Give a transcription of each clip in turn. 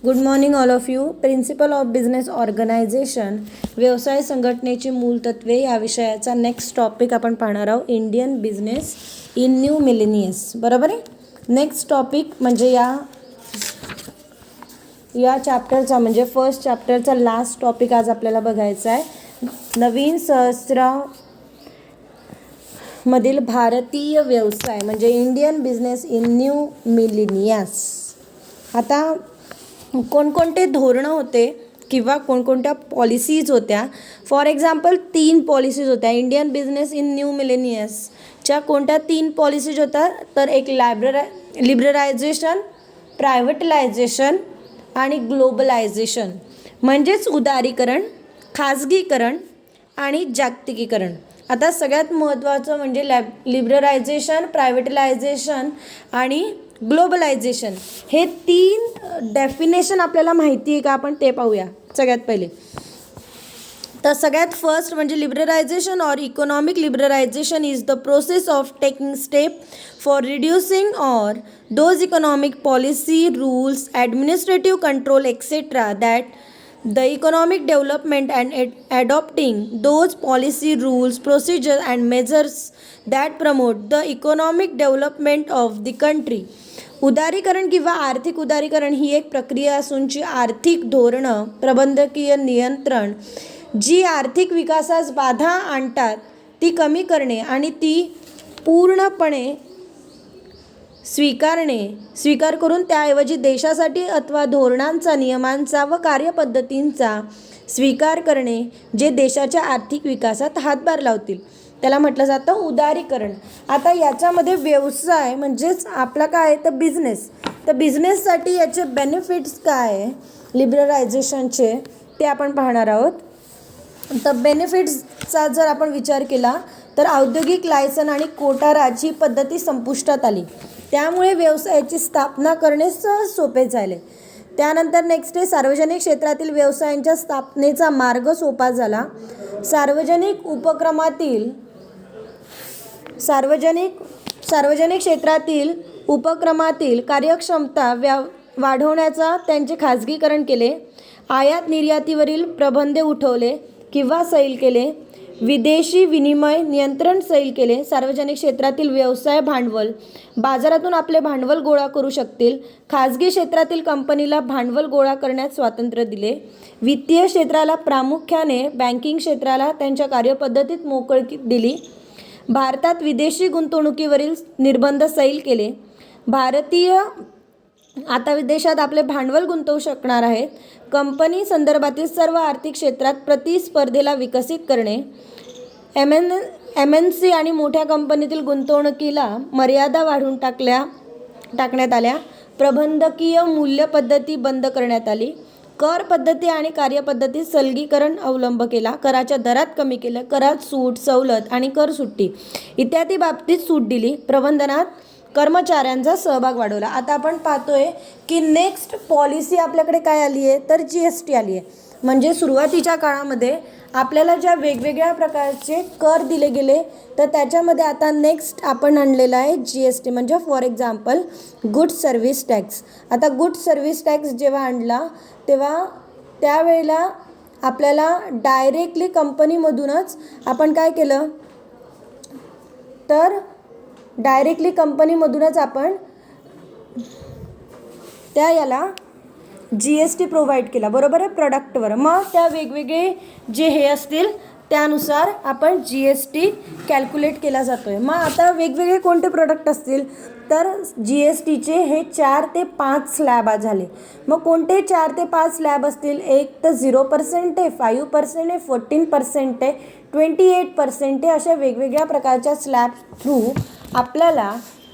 Good morning all of you. Principle of business organization, व्यवसाय संघटनेची मूलतत्वे या विषयाचा नेक्स्ट टॉपिक आपण पाहणार आहोत. Indian business in new millennium. बरोबर आहे. नेक्स्ट टॉपिक म्हणजे या चॅप्टरचा म्हणजे फर्स्ट चॅप्टरचा लास्ट टॉपिक आज आपल्याला बघायचा आहे. नवीन सहस्रामधील भारतीय व्यवसाय म्हणजे इंडियन बिझनेस इन न्यू मिलेनियस. आता कोणकोणते धोरणं होते किंवा कोणकोणत्या पॉलिसीज होत्या. फॉर एक्झाम्पल 3 पॉलिसीज होत्या इंडियन बिझनेस इन न्यू मिलेनियसच्या. कोणत्या 3 पॉलिसीज होत्या तर एक लिबरलायझेशन, प्रायव्हेटलायझेशन आणि ग्लोबलायझेशन म्हणजेच उदारीकरण, खाजगीकरण आणि जागतिकीकरण. आता सगळ्यात महत्त्वाचं म्हणजे लिबरलायझेशन, प्रायव्हेटलायझेशन आणि ग्लोबलायझेशन. हे 3 डेफिनेशन आपल्याला माहिती आहे का, आपण ते पाहूया सगळ्यात पहिले. तर सगळ्यात फर्स्ट म्हणजे liberalisation or economic liberalisation is the process of taking step for reducing or those economic policy rules administrative control etcetera that the economic development and adopting those policy rules, procedures and measures that promote the economic development of the country. उदारीकरण किंवा आर्थिक उदारीकरण ही एक प्रक्रिया असून जी आर्थिक धोरणं, प्रबंधकीय नियंत्रण जी आर्थिक विकासास बाधा आणतात ती कमी करणे आणि ती पूर्णपणे स्वीकार करून त्याऐवजी देशासाठी अथवा धोरणांचा, नियमांचा व कार्यपद्धतींचा स्वीकार करणे जे देशाच्या आर्थिक विकासात हातभार लावतील, त्याला म्हटलं जातं उदारीकरण. आता याच्यामध्ये व्यवसाय म्हणजेच आपला काय आहे तर बिझनेस. तर बिझनेससाठी याचे बेनिफिट्स काय आहे लिबरलायझेशनचे ते आपण पाहणार आहोत. तर बेनिफिट्सचा जर आपण विचार केला तर औद्योगिक लायसन आणि कोटाराची पद्धती संपुष्टात आली, त्यामुळे व्यवसायाची स्थापना करणे सहज सोपे झाले. त्यानंतर नेक्स्ट आहे सार्वजनिक क्षेत्रातील व्यवसायांच्या स्थापनेचा मार्ग सोपा झाला. सार्वजनिक क्षेत्रातील उपक्रमातील कार्यक्षमता वाढवण्याचा त्यांचे खाजगीकरण केले. आयात निर्यातीवरील प्रबंध उठवले किंवा सैल केले. विदेशी विनिमय नियंत्रण सैल केले. सार्वजनिक क्षेत्रातील व्यवसाय भांडवल बाजारातून आपले भांडवल गोळा करू शकतील. खाजगी क्षेत्रातील कंपनीला भांडवल गोळा करण्यास स्वातंत्र्य दिले. वित्तीय क्षेत्राला प्रामुख्याने बँकिंग क्षेत्राला त्यांच्या कार्यपद्धतीत मोकळीक दिली. भारतात विदेशी गुंतवणुकीवरील निर्बंध सैल केले. आता विदेशात आपले भांडवल गुंतवू शकणार आहेत. कंपनी संदर्भातील सर्व आर्थिक क्षेत्रात प्रतिस्पर्धेला विकसित करणे. MNC आणि मोठ्या कंपनीतील गुंतवणुकीला मर्यादा वाढवून टाकण्यात आल्या. प्रबंधकीय मूल्य पद्धती बंद करण्यात आली. कर पद्धती आणि कार्यपद्धतीत सलगीकरण अवलंब केला. कराच्या दरात कमी केलं. करात सूट, सवलत आणि कर सुट्टी इत्यादी बाबतीत सूट दिली. प्रबंधनात कर्मचाऱ्यांचा सहभाग वाढवला. आता आपण पाहतोय की नेक्स्ट पॉलिसी आपल्याकडे काय आली आहे तर GST आली आहे. म्हणजे सुरुवातीच्या काळामध्ये आपल्याला ज्या वेगवेगळ्या प्रकारचे कर दिले गेले तर त्याच्यामध्ये आता नेक्स्ट आपण आणलेला आहे GST म्हणजे for example goods service tax. आता गुड्स सर्व्हिस टॅक्स जेव्हा आणला तेव्हा त्यावेळेला आपल्याला डायरेक्टली कंपनीमधूनच आपण काय केलं तर डायरेक्टली कंपनीमधूनच आपण याला GST प्रोव्हाइड केला. बरोबर आहे प्रॉडक्टवर. मग त्या वेगवेगळे जे हे असतील त्यानुसार आपण GST कॅल्क्युलेट केला जातो आहे. मग आता वेगवेगळे कोणते प्रोडक्ट असतील तर GSTचे हे 4 ते 5 स्लॅब झाले. मग कोणते 4 ते 5 स्लॅब असतील? एक तर 0% आहे, 5% आहे, 14% आहे, 28% आहे. अशा वेगवेगळ्या प्रकारच्या स्लॅब थ्रू आपल्याला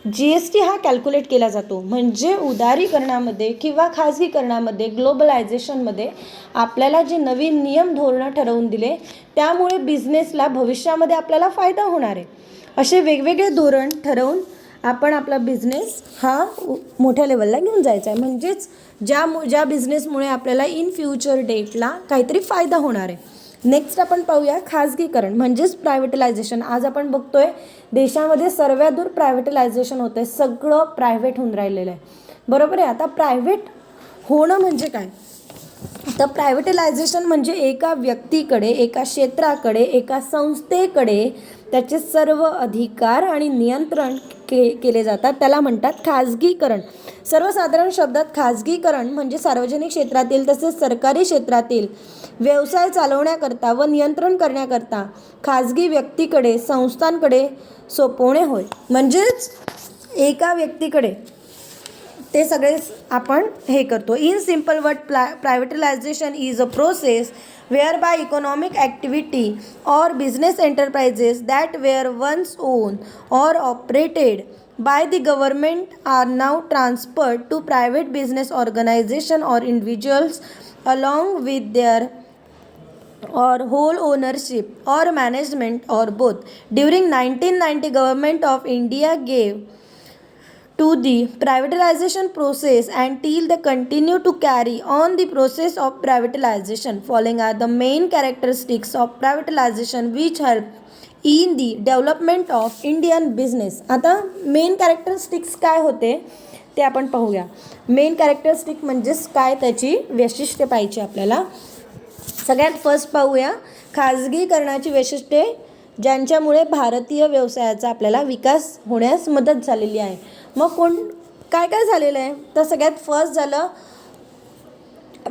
GST हा कॅल्क्युलेट केला जातो. म्हणजे उदारीकरणामध्ये किंवा खाजगीकरणामध्ये, ग्लोबलायझेशनमध्ये आपल्याला जे नवीन नियम धोरणं ठरवून दिले त्यामुळे बिझनेसला भविष्यामध्ये आपल्याला फायदा होणार आहे. असे वेगवेगळे धोरण ठरवून आपण आपला बिझनेस हा मोठ्या लेवलला घेऊन जायचा आहे. म्हणजेच ज्या बिझनेसमुळे आपल्याला इन फ्युचर डेटला काहीतरी फायदा होणार आहे. नेक्स्ट आपण पाहूया खाजगीकरण म्हणजेच प्रायव्हेटलायझेशन. आज आपण बघतोय देशामध्ये सर्वात दूर प्रायव्हेटलायझेशन होतं आहे. सगळं प्रायव्हेट होऊन राहिलेलं आहे. बरोबर आहे. आता प्रायव्हेट होणं म्हणजे काय? तर प्रायव्हेटलायझेशन म्हणजे एका व्यक्तीकडे, एका क्षेत्राकडे, एका संस्थेकडे त्याचे सर्व अधिकार आणि नियंत्रण केले जातात. त्याला म्हणतात खाजगीकरण. सर्वसाधारण शब्दात खाजगीकरण म्हणजे सार्वजनिक क्षेत्रातील तसेच सरकारी क्षेत्रातील व्यवसाय चालवण्याकरता व नियंत्रण करण्याकरता खाजगी व्यक्तीकडे, संस्थांकडे सोपवणे होय. म्हणजेच एका व्यक्तीकडे ते सगळे आपण हे करतो. In simple word, privatisation is a process whereby economic activity or business enterprises that were once owned or operated by the government are now transferred to private business organization or individuals along with their or whole ownership or management or both. During 1990, Government of India gave to the privatization process until they continue to carry on the process of privatization. Following are the main characteristics of privatization which help in the development of Indian business. आता main characteristics काय होते ते आपण पाहूया. Main characteristic म्हणजेच काय, त्याची वैशिष्ट्ये पाहिजे आपल्याला. सगळ्यात फर्स्ट पाहूया खाजगीकरणाची वैशिष्ट्ये ज्यांच्यामुळे भारतीय व्यवसायाचा आपल्याला विकास होण्यास मदत झालेली आहे. मग काय काय झालेलं आहे? तर सगळ्यात फर्स्ट झालं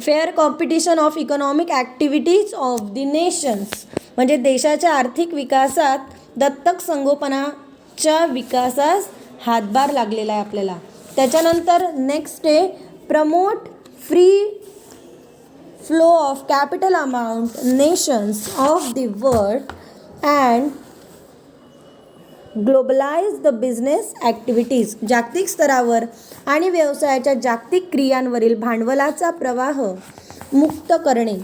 fair competition of economic activities of the nations, म्हणजे देशाच्या आर्थिक विकासात दत्तक संगोपनाच्या विकासास हातभार लागलेला आहे आपल्याला. त्याच्यानंतर नेक्स्ट आहे promote free flow of capital amount nations of the world and globalize the business activities, जागतिक स्तरावर आणि व्यवसायाच्या जागतिक क्रियांवरील भांडवलाचा प्रवाह मुक्त करणे.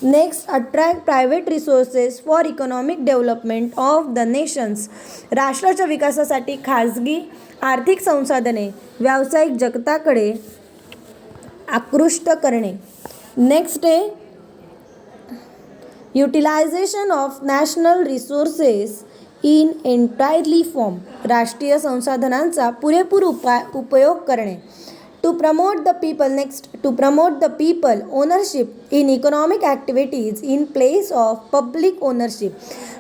Next attract private resources for economic development of the nations, राष्ट्राच्या विकासासाठी खाजगी आर्थिक संसाधने व्यावसायिक जगताकडे आकृष्ट करणे. नेक्स्ट आहे utilisation of national resources in entirely form, राष्ट्रीय संसाधनांचा पुरेपूर उपयोग करणे. To promote the people, next to promote the people ownership in economic activities in place of public ownership,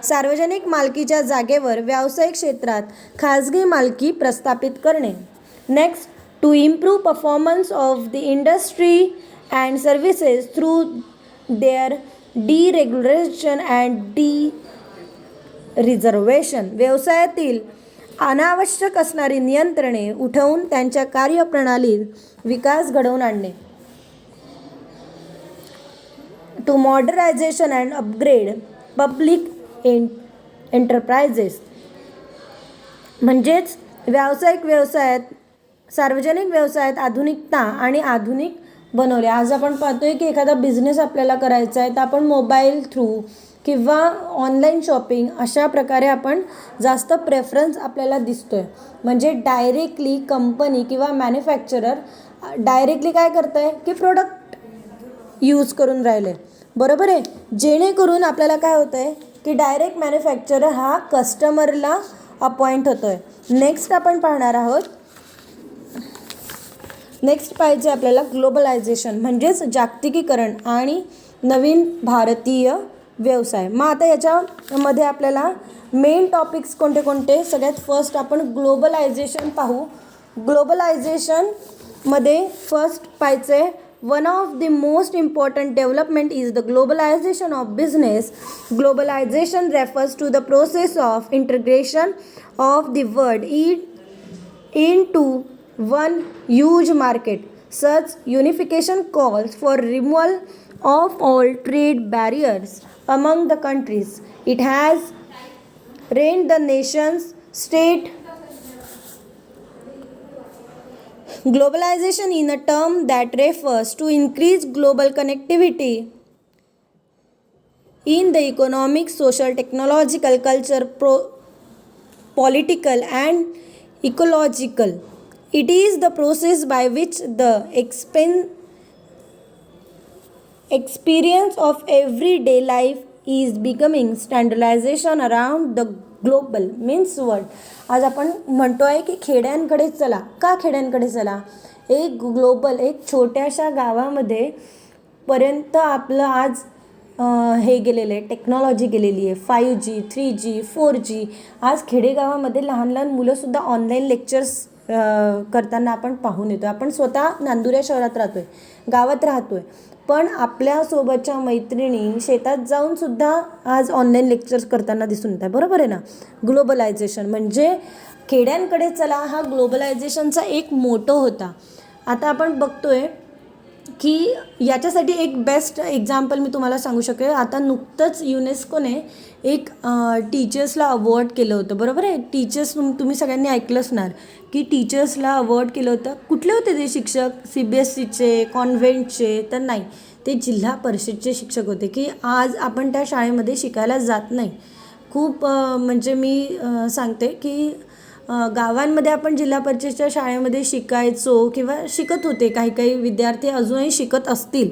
सार्वजनिक मालकीच्या जागेवर व्यावसायिक क्षेत्रात खाजगी मालकी प्रस्थापित करणे. Next to improve performance of the industry and services through their deregulation and reservation, व्यवसायातील अनावश्यक असणारी नियंत्रणे उठवून त्यांच्या कार्यप्रणालीत विकास घडवून आणणे. To modernization and upgrade public enterprises, म्हणजेच व्यवसायात सार्वजनिक व्यवसायात आधुनिकता आणि आधुनिक बनवले. आज आपण पाहतोय की एखादा बिझनेस आपल्याला करायचा आहे तर आपण मोबाईल थ्रू किंवा ऑनलाईन शॉपिंग अशा प्रकारे आपण जास्त प्रेफरन्स आपल्याला दिसतो आहे. म्हणजे डायरेक्टली कंपनी किंवा मॅन्युफॅक्चरर डायरेक्टली काय करत आहे की प्रोडक्ट यूज करून राहिले, बरोबर आहे. जेणेकरून आपल्याला काय होतं आहे की डायरेक्ट मॅन्युफॅक्चरर हा कस्टमरला अपॉइंट होतो आहे. नेक्स्ट आपण पाहणार आहोत, नेक्स्ट पाहिजे आपल्याला ग्लोबलायझेशन म्हणजेच जागतिकीकरण आणि नवीन भारतीय व्यवसाय. मग आता याच्यामध्ये आपल्याला मेन टॉपिक्स कोणते कोणते, सगळ्यात फर्स्ट आपण ग्लोबलायझेशन पाहू. ग्लोबलायझेशनमध्ये फर्स्ट पाहायचं आहे one of the most important development is the globalization of business. Globalization refers to the process of integration of the world into one huge market. Such unification calls for removal of all trade barriers among the countries. It has reigned the nation's state. Globalization is a term that refers to increased global connectivity in the economic, social, technological, culture, political and ecological. It is the process by which the experience of everyday life is becoming standardization around the global means world. आज आपण म्हणतो आहे की खेड्यांकडे चला. का खेड्यांकडे चला? एक global, एक छोट्याशा गावामध्ये पर्यंत आपलं आज हे गेलेलं आहे, टेक्नॉलॉजी गेलेली आहे. 5G, 3G, 4G. आज खेडेगावामध्ये लहान लहान मुलंसुद्धा ऑनलाईन लेक्चर्स करताना आपण पाहून येतो. आपण स्वतः नांदुऱ्या शहरात राहतो आहे, गावात राहतो आहे, पण आपल्यासोबतच्या मैत्रिणी शेतात जाऊनसुद्धा आज ऑनलाईन लेक्चर्स करताना दिसून येत आहे. बरोबर आहे ना. ग्लोबलायझेशन म्हणजे खेड्यांकडे चला हा ग्लोबलायझेशनचा एक मोटो होता. आता आपण बघतोय की याच्यासाठी एक बेस्ट एक्झाम्पल मी तुम्हाला सांगू शकेल. आता नुकतंच युनेस्कोने एक टीचर्सला अवॉर्ड केलं होतं. बरोबर आहे. टीचर्स तुम्ही सगळ्यांनी ऐकलं असणार की टीचर्सला अवॉर्ड केलं होतं. कुठले होते ते शिक्षक? CBSEचे, कॉन्व्हेंटचे तर नाही, ते जिल्हा परिषदचे शिक्षक होते. की आज आपण त्या शाळेमध्ये शिकायला जात नाही. खूप म्हणजे मी सांगते की गावांमध्ये आपण जिल्हा परिषदेच्या शाळेमध्ये शिकायचो किंवा शिकत होते. काही काही विद्यार्थी अजूनही शिकत असतील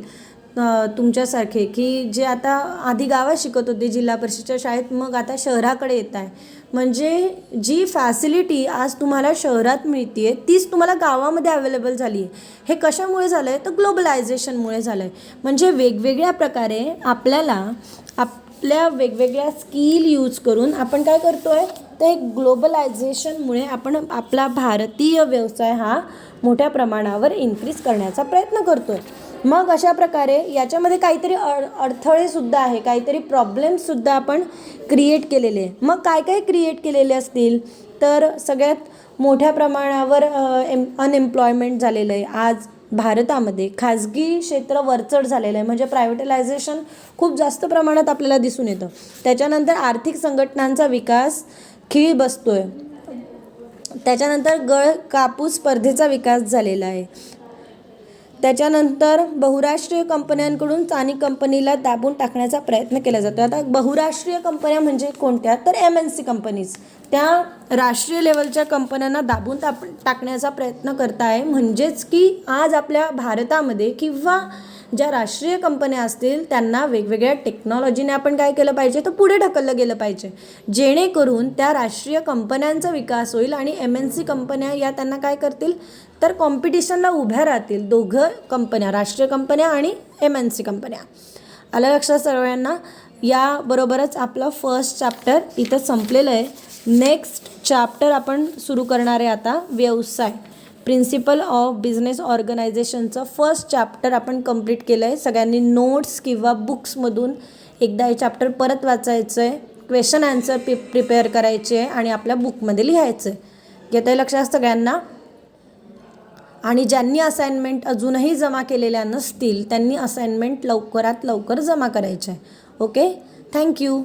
तुमच्यासारखे, की जे आता आधी गावात शिकत होते जिल्हा परिषदेच्या शाळेत, मग आता शहराकडे येत आहे. म्हणजे जी फॅसिलिटी आज तुम्हाला शहरात मिळते आहे तीच तुम्हाला गावामध्ये अवेलेबल झाली आहे. हे कशामुळे झालं आहे? तर ग्लोबलायझेशनमुळे झालं आहे. म्हणजे वेगवेगळ्या प्रकारे आपल्याला आपल्या वेगवेगळ्या स्किल यूज करून आपण काय करतो आहे, तर ग्लोबलायझेशनमुळे आपण आपला भारतीय व्यवसाय हा मोठ्या प्रमाणावर इन्क्रीज करण्याचा प्रयत्न करतो आहे. मग अशा प्रकारे याच्यामध्ये काहीतरी अडथळेसुद्धा आहे, काहीतरी प्रॉब्लेम्ससुद्धा आपण क्रिएट केलेले आहे. मग काय काय क्रिएट केलेले असतील? तर सगळ्यात मोठ्या प्रमाणावर अनएम्प्लॉयमेंट झालेलं आहे. आज भारतामध्ये खाजगी क्षेत्र वरचढ झालेलं आहे. म्हणजे प्रायव्हेटलायझेशन खूप जास्त प्रमाणात आपल्याला दिसून येतं. त्याच्यानंतर आर्थिक संघटनांचा विकास खीळ बसतोय. त्याच्यानंतर कापूस स्पर्धेचा विकास झालेला आहे. त्याच्यानंतर बहुराष्ट्रीय कंपन्यांकडून स्थानिक कंपनीला दाबून टाकण्याचा प्रयत्न केला जातो. आता बहुराष्ट्रीय कंपन्या म्हणजे कोणत्या? तर MNC कंपनीज. त्या राष्ट्रीय लेवलच्या कंपन्यांना दाबून टाकण्याचा प्रयत्न करत आहे. म्हणजेच की आज आपल्या भारतामध्ये किंवा ज्या राष्ट्रीय कंपन्या असतील त्यांना वेगवेगळ्या टेक्नॉलॉजीने आपण काय केलं पाहिजे, तर पुढे ढकललं गेलं पाहिजे, जेणेकरून त्या राष्ट्रीय कंपन्यांचा विकास होईल आणि MNC कंपन्या या त्यांना काय करतील, तर कॉम्पिटिशनला उभ्या राहतील. दोघं कंपन्या, राष्ट्रीय कंपन्या आणि MNC कंपन्या. आलं लक्षात सर्वांना? याबरोबरच आपलं फर्स्ट चॅप्टर इथं संपलेलं आहे. नेक्स्ट चॅप्टर आपण सुरू करणार आहे आता, व्यवसाय, प्रिन्सिपल ऑफ बिझनेस ऑर्गनायझेशनचं फर्स्ट चॅप्टर आपण कंप्लीट केलं आहे. सगळ्यांनी नोट्स किंवा बुक्समधून एकदा हे चॅप्टर परत वाचायचं आहे, क्वेश्चन आन्सर प्रिपेअर करायचे आहे आणि आपल्या बुकमध्ये लिहायचं आहे. घेता आहे लक्षात सगळ्यांना? आणि ज्यांनी असाइनमेंट अजूनही जमा केलेल्या नसतील त्यांनी असाइनमेंट लवकरात लवकर जमा करायचे आहे. Okay, thank you.